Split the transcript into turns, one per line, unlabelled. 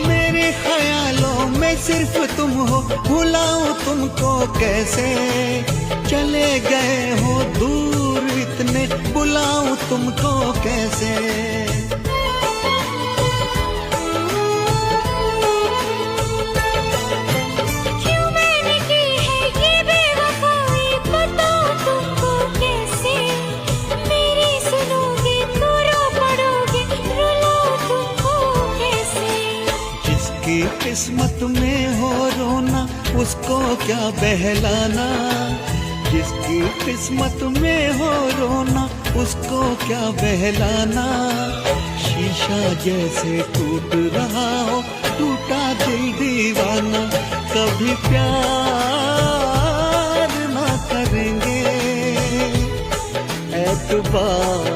मेरे ख्यालों में सिर्फ तुम हो, भुलाऊं तुमको कैसे, चले गए हो दूर इतने, बुलाऊं तुमको कैसे।
क्यों मैंने की है ये बेवफाई, बताओ तुमको कैसे, मेरी सुनोगे तो रो पड़ोगे, रुलाऊं तुमको कैसे।
जिसकी किस्मत में हो रोना उसको क्या बहलाना, जिसकी किस्मत में हो रोना उसको क्या बहलाना। शीशा जैसे टूट रहा हो, टूटा दिल दीवाना, कभी प्यार ना करेंगे, एतबार